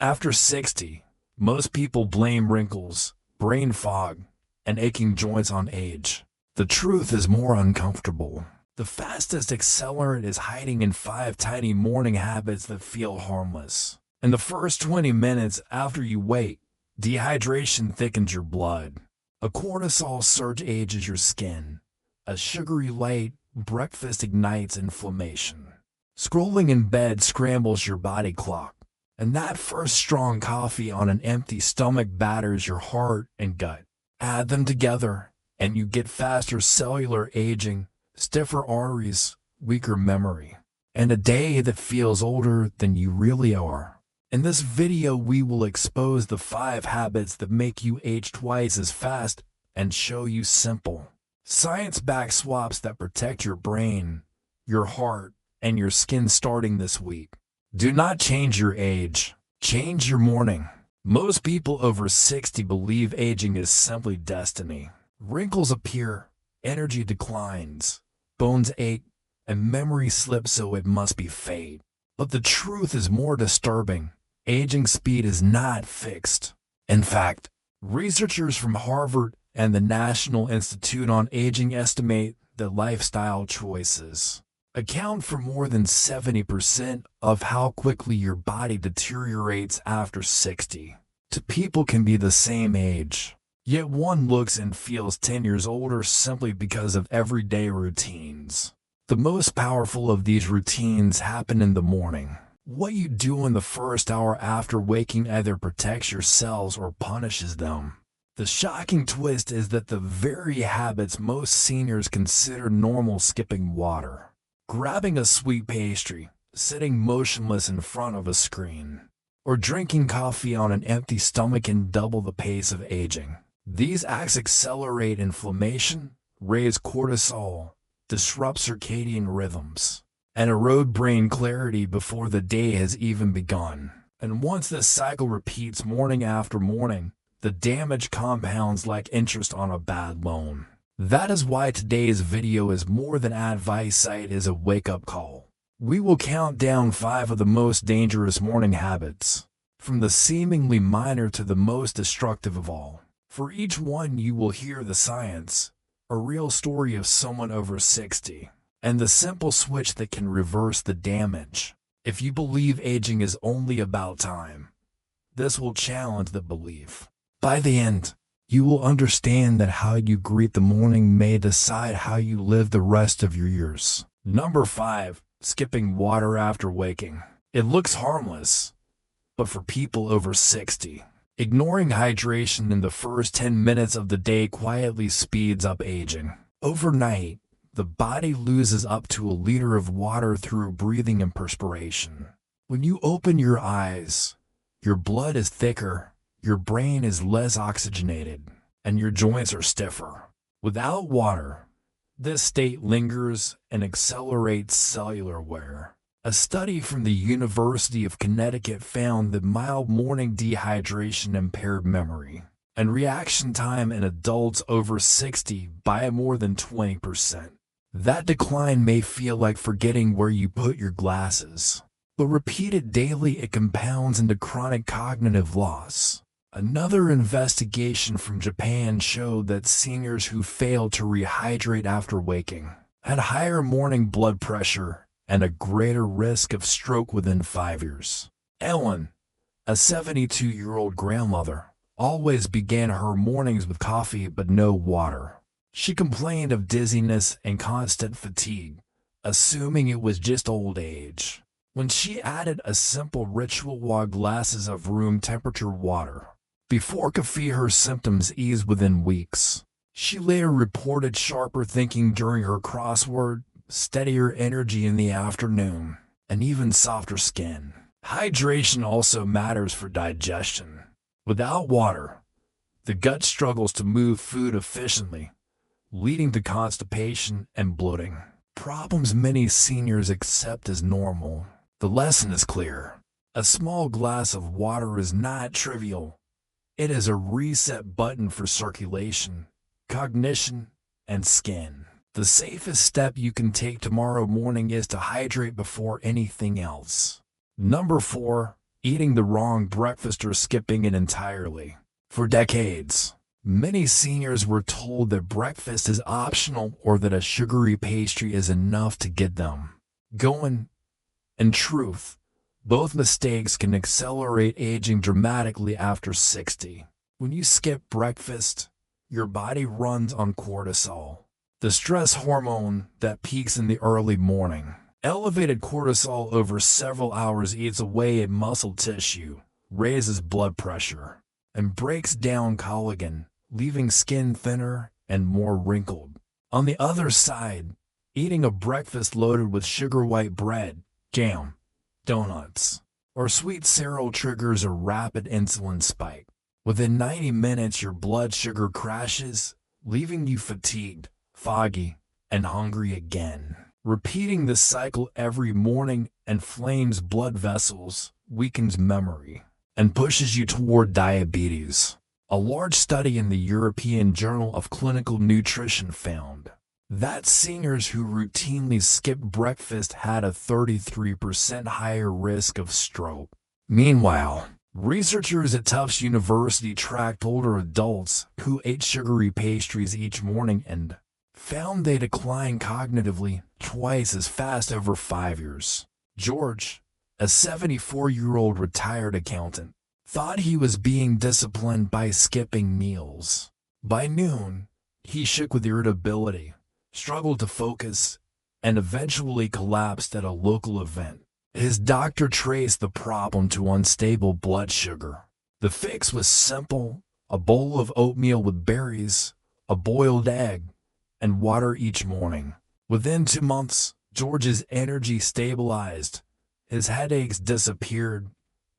After 60, most people blame wrinkles, brain fog, and aching joints on age. The truth is more uncomfortable. The fastest accelerant is hiding in 5 tiny morning habits that feel harmless. In the first 20 minutes after you wake, dehydration thickens your blood. A cortisol surge ages your skin. A sugary light breakfast ignites inflammation. Scrolling in bed scrambles your body clock. And that first strong coffee on an empty stomach batters your heart and gut. Add them together, and you get faster cellular aging, stiffer arteries, weaker memory, and a day that feels older than you really are. In this video, we will expose the 5 habits that make you age twice as fast and show you simple, science-backed swaps that protect your brain, your heart, and your skin starting this week. Do not change your age. Change your morning. Most people over 60 believe aging is simply destiny. Wrinkles appear, energy declines, bones ache, and memory slips, so it must be fate. But the truth is more disturbing. Aging speed is not fixed. In fact, researchers from Harvard and the National Institute on Aging estimate that lifestyle choices account for more than 70% of how quickly your body deteriorates after 60. 2 people can be the same age, yet one looks and feels 10 years older simply because of everyday routines. The most powerful of these routines happen in the morning. What you do in the first hour after waking either protects your cells or punishes them. The shocking twist is that the very habits most seniors consider normal, skipping water, grabbing a sweet pastry, sitting motionless in front of a screen, or drinking coffee on an empty stomach can double the pace of aging. These acts accelerate inflammation, raise cortisol, disrupt circadian rhythms, and erode brain clarity before the day has even begun. And once this cycle repeats morning after morning, the damage compounds like interest on a bad loan. That is why today's video is more than advice, it is a wake-up call. We will count down 5 of the most dangerous morning habits, from the seemingly minor to the most destructive of all. For each one you will hear the science, a real story of someone over 60, and the simple switch that can reverse the damage. If you believe aging is only about time, this will challenge the belief. By the end, you will understand that how you greet the morning may decide how you live the rest of your years. Number 5. Skipping water after waking. It looks harmless, but for people over 60, ignoring hydration in the first 10 minutes of the day quietly speeds up aging. Overnight, the body loses up to a liter of water through breathing and perspiration. When you open your eyes, your blood is thicker, your brain is less oxygenated, and your joints are stiffer. Without water, this state lingers and accelerates cellular wear. A study from the University of Connecticut found that mild morning dehydration impaired memory and reaction time in adults over 60 by more than 20%. That decline may feel like forgetting where you put your glasses, but repeated daily, it compounds into chronic cognitive loss. Another investigation from Japan showed that seniors who failed to rehydrate after waking had higher morning blood pressure and a greater risk of stroke within 5 years. Ellen, a 72-year-old grandmother, always began her mornings with coffee but no water. She complained of dizziness and constant fatigue, assuming it was just old age. When she added a simple ritual while glasses of room temperature water before coffee, her symptoms eased within weeks. She later reported sharper thinking during her crossword, steadier energy in the afternoon, and even softer skin. Hydration also matters for digestion. Without water, the gut struggles to move food efficiently, leading to constipation and bloating, problems many seniors accept as normal. The lesson is clear. A small glass of water is not trivial. It is a reset button for circulation, cognition, and skin. The safest step you can take tomorrow morning is to hydrate before anything else. Number 4. eating the wrong breakfast or skipping it entirely. For decades, many seniors were told that breakfast is optional or that a sugary pastry is enough to get them going. In truth, both mistakes can accelerate aging dramatically after 60. When you skip breakfast, your body runs on cortisol, the stress hormone that peaks in the early morning. Elevated cortisol over several hours eats away at muscle tissue, raises blood pressure, and breaks down collagen, leaving skin thinner and more wrinkled. On the other side, eating a breakfast loaded with sugar white bread, jam, donuts, or sweet cereal triggers a rapid insulin spike. Within 90 minutes, your blood sugar crashes, leaving you fatigued, foggy, and hungry again. Repeating this cycle every morning inflames blood vessels, weakens memory, and pushes you toward diabetes. A large study in the European Journal of Clinical Nutrition found that seniors who routinely skipped breakfast had a 33% higher risk of stroke. Meanwhile, researchers at Tufts University tracked older adults who ate sugary pastries each morning and found they declined cognitively twice as fast over 5 years. George, a 74-year-old retired accountant, thought he was being disciplined by skipping meals. By noon, he shook with irritability, struggled to focus, and eventually collapsed at a local event. His doctor traced the problem to unstable blood sugar. The fix was simple: a bowl of oatmeal with berries, a boiled egg, and water each morning. Within 2 months, George's energy stabilized, his headaches disappeared,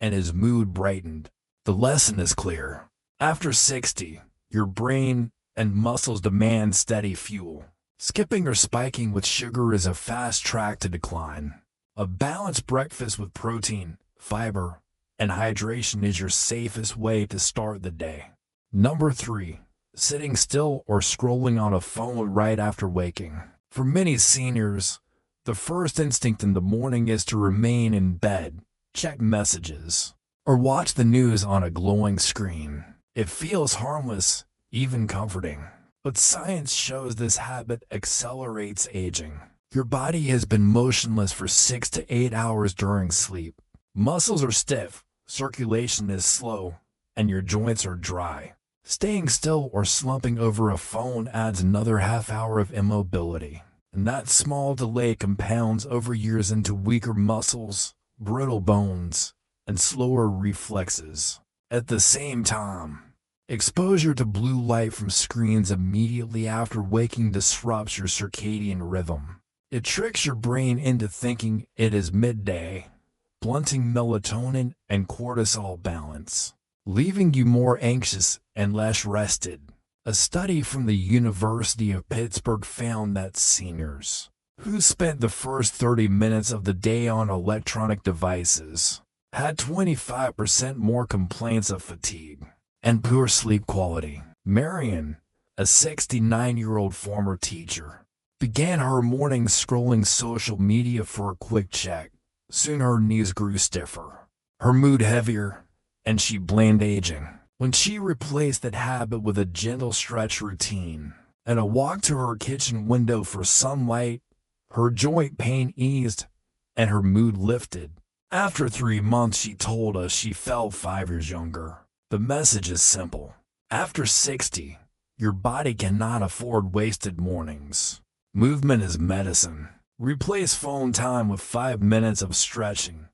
and his mood brightened. The lesson is clear. After 60, your brain and muscles demand steady fuel. Skipping or spiking with sugar is a fast track to decline. A balanced breakfast with protein, fiber, and hydration is your safest way to start the day. Number 3. Sitting still or scrolling on a phone right after waking. For many seniors, the first instinct in the morning is to remain in bed, check messages, or watch the news on a glowing screen. It feels harmless, even comforting. But science shows this habit accelerates aging. Your body has been motionless for 6 to 8 hours during sleep. Muscles are stiff, circulation is slow, and your joints are dry. Staying still or slumping over a phone adds another half hour of immobility. And that small delay compounds over years into weaker muscles, brittle bones, and slower reflexes. At the same time, exposure to blue light from screens immediately after waking disrupts your circadian rhythm. It tricks your brain into thinking it is midday, blunting melatonin and cortisol balance, leaving you more anxious and less rested. A study from the University of Pittsburgh found that seniors who spent the first 30 minutes of the day on electronic devices had 25% more complaints of fatigue and poor sleep quality. Marion, a 69-year-old former teacher, began her morning scrolling social media for a quick check. Soon her knees grew stiffer, her mood heavier, and she blamed aging. When she replaced that habit with a gentle stretch routine and a walk to her kitchen window for sunlight, her joint pain eased and her mood lifted. After 3 months, she told us she felt 5 years younger. The message is simple. After 60, your body cannot afford wasted mornings. Movement is medicine. Replace phone time with 5 minutes of stretching,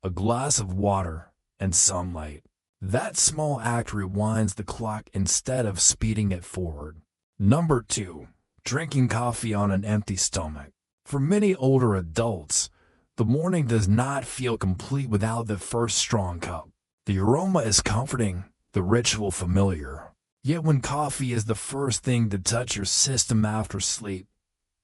a glass of water, and sunlight. That small act rewinds the clock instead of speeding it forward. Number 2. Drinking coffee on an empty stomach. For many older adults, the morning does not feel complete without the first strong cup. The aroma is comforting, the ritual familiar. Yet when coffee is the first thing to touch your system after sleep,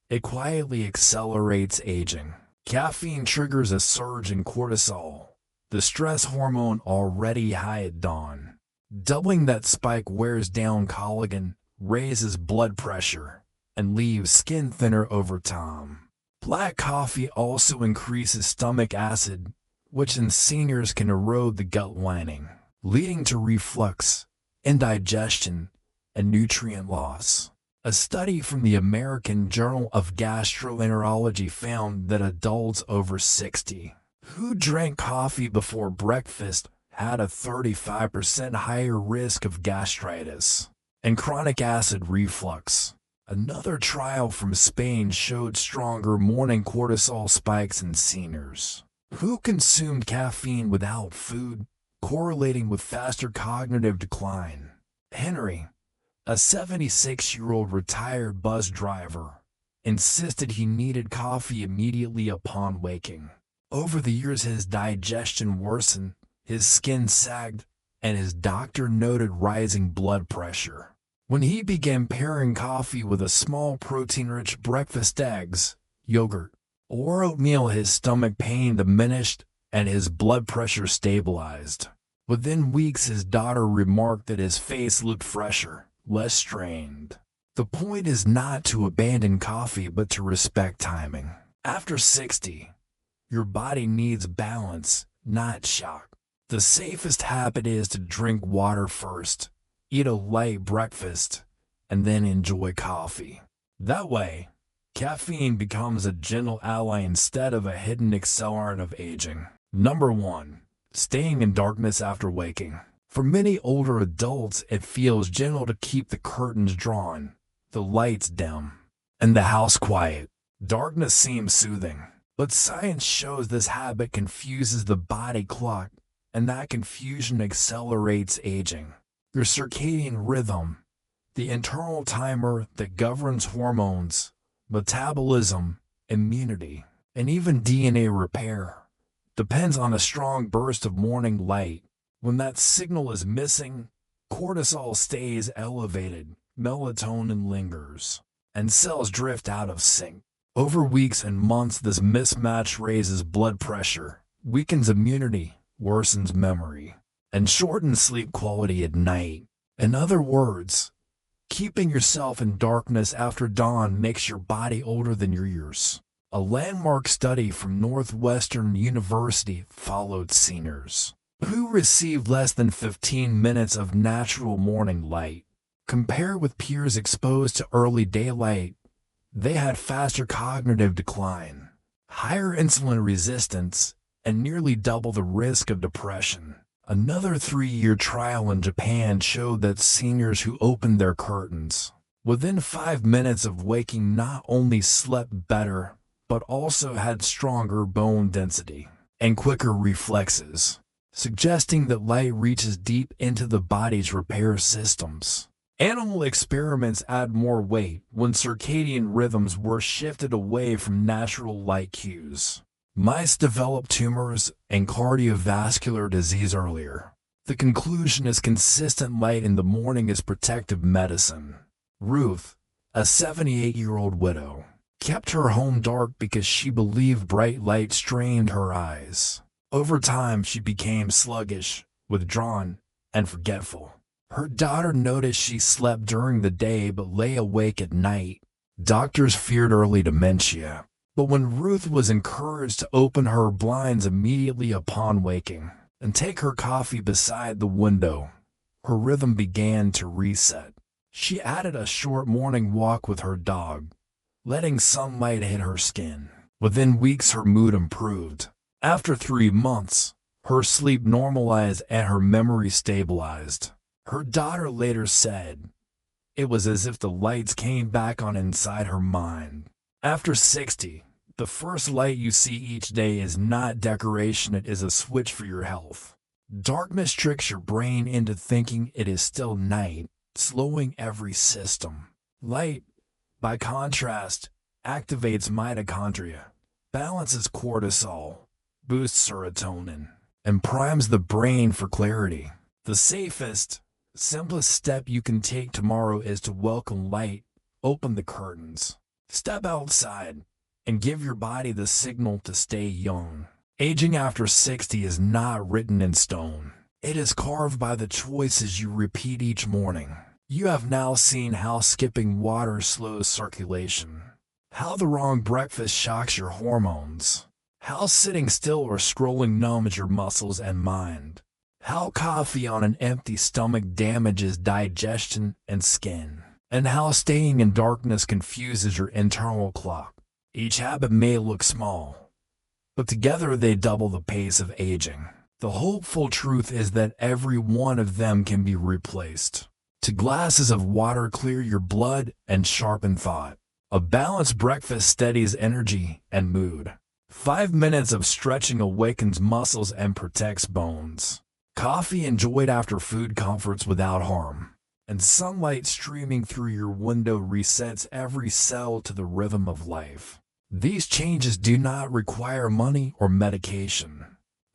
it quietly accelerates aging. Caffeine triggers a surge in cortisol, the stress hormone already high at dawn. Doubling that spike wears down collagen, raises blood pressure, and leaves skin thinner over time. Black coffee also increases stomach acid, which in seniors can erode the gut lining, leading to reflux, indigestion, and nutrient loss. A study from the American Journal of Gastroenterology found that adults over 60 who drank coffee before breakfast had a 35% higher risk of gastritis and chronic acid reflux. Another trial from Spain showed stronger morning cortisol spikes in seniors who consumed caffeine without food, correlating with faster cognitive decline. Henry, a 76-year-old retired bus driver, insisted he needed coffee immediately upon waking. Over the years, his digestion worsened, his skin sagged, and his doctor noted rising blood pressure. When he began pairing coffee with a small protein-rich breakfast, eggs, yogurt, or oatmeal, his stomach pain diminished and his blood pressure stabilized. Within weeks, his daughter remarked that his face looked fresher, less strained. The point is not to abandon coffee but to respect timing. After 60, your body needs balance, not shock. The safest habit is to drink water first, eat a light breakfast, and then enjoy coffee. That way, caffeine becomes a gentle ally instead of a hidden accelerant of aging. Number 1. Staying in darkness after waking. For many older adults, it feels gentle to keep the curtains drawn, the lights dim, and the house quiet. Darkness seems soothing, but science shows this habit confuses the body clock, and that confusion accelerates aging. Your circadian rhythm, the internal timer that governs hormones, metabolism, immunity, and even DNA repair, depends on a strong burst of morning light. When that signal is missing, cortisol stays elevated, melatonin lingers, and cells drift out of sync. Over weeks and months, this mismatch raises blood pressure, weakens immunity, worsens memory, and shortens sleep quality at night. In other words, keeping yourself in darkness after dawn makes your body older than your years. A landmark study from Northwestern University followed seniors who received less than 15 minutes of natural morning light. Compared with peers exposed to early daylight, they had faster cognitive decline, higher insulin resistance, and nearly double the risk of depression. Another 3-year trial in Japan showed that seniors who opened their curtains within 5 minutes of waking not only slept better, but also had stronger bone density and quicker reflexes, suggesting that light reaches deep into the body's repair systems. Animal experiments add more weight when circadian rhythms were shifted away from natural light cues. Mice developed tumors and cardiovascular disease earlier. The conclusion is consistent light in the morning is protective medicine. Ruth, a 78-year-old widow, kept her home dark because she believed bright light strained her eyes. Over time, she became sluggish, withdrawn, and forgetful. Her daughter noticed she slept during the day but lay awake at night. Doctors feared early dementia. But when Ruth was encouraged to open her blinds immediately upon waking and take her coffee beside the window, her rhythm began to reset. She added a short morning walk with her dog, letting sunlight hit her skin. Within weeks, her mood improved. After 3 months, her sleep normalized and her memory stabilized. Her daughter later said, "It was as if the lights came back on inside her mind." After 60, the first light you see each day is not decoration, it is a switch for your health. Darkness tricks your brain into thinking it is still night, slowing every system. Light, by contrast, activates mitochondria, balances cortisol, boosts serotonin, and primes the brain for clarity. The safest, simplest step you can take tomorrow is to welcome light, open the curtains, step outside, and give your body the signal to stay young. Aging after 60 is not written in stone. It is carved by the choices you repeat each morning. You have now seen how skipping water slows circulation, how the wrong breakfast shocks your hormones, How sitting still or scrolling numbs your muscles and mind. How coffee on an empty stomach damages digestion and skin. And how staying in darkness confuses your internal clock. Each habit may look small, but together they double the pace of aging. The hopeful truth is that every one of them can be replaced. 2 glasses of water clear your blood and sharpen thought. A balanced breakfast steadies energy and mood. 5 minutes of stretching awakens muscles and protects bones. Coffee enjoyed after food comforts without harm. And sunlight streaming through your window resets every cell to the rhythm of life. These changes do not require money or medication.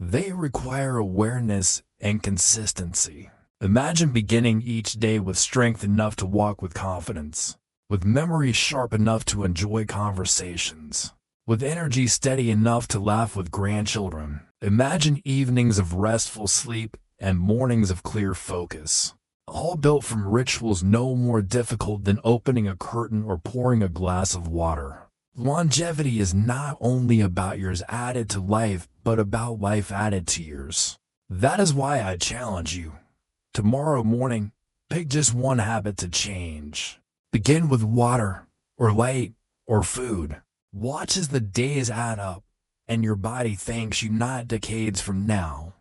They require awareness and consistency. Imagine beginning each day with strength enough to walk with confidence, with memory sharp enough to enjoy conversations, with energy steady enough to laugh with grandchildren. Imagine evenings of restful sleep and mornings of clear focus, all built from rituals no more difficult than opening a curtain or pouring a glass of water. Longevity is not only about years added to life, but about life added to years. That is why I challenge you. Tomorrow morning, pick just one habit to change. Begin with water, or light, or food. Watch as the days add up, and your body thanks you not decades from now,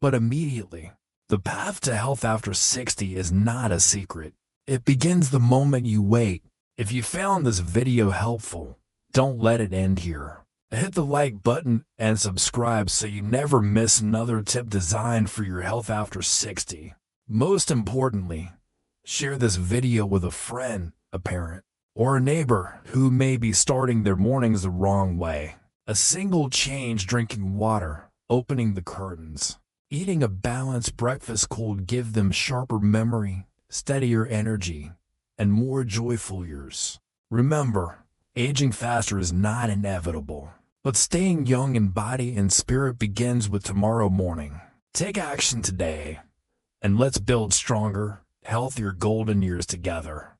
but immediately. The path to health after 60 is not a secret. It begins the moment you wake. If you found this video helpful, don't let it end here. Hit the like button and subscribe so you never miss another tip designed for your health after 60. Most importantly, share this video with a friend, a parent, or a neighbor who may be starting their mornings the wrong way. A single change: drinking water, opening the curtains, eating a balanced breakfast could give them sharper memory, steadier energy, and more joyful years. Remember, aging faster is not inevitable, but staying young in body and spirit begins with tomorrow morning. Take action today, and let's build stronger, healthier golden years together.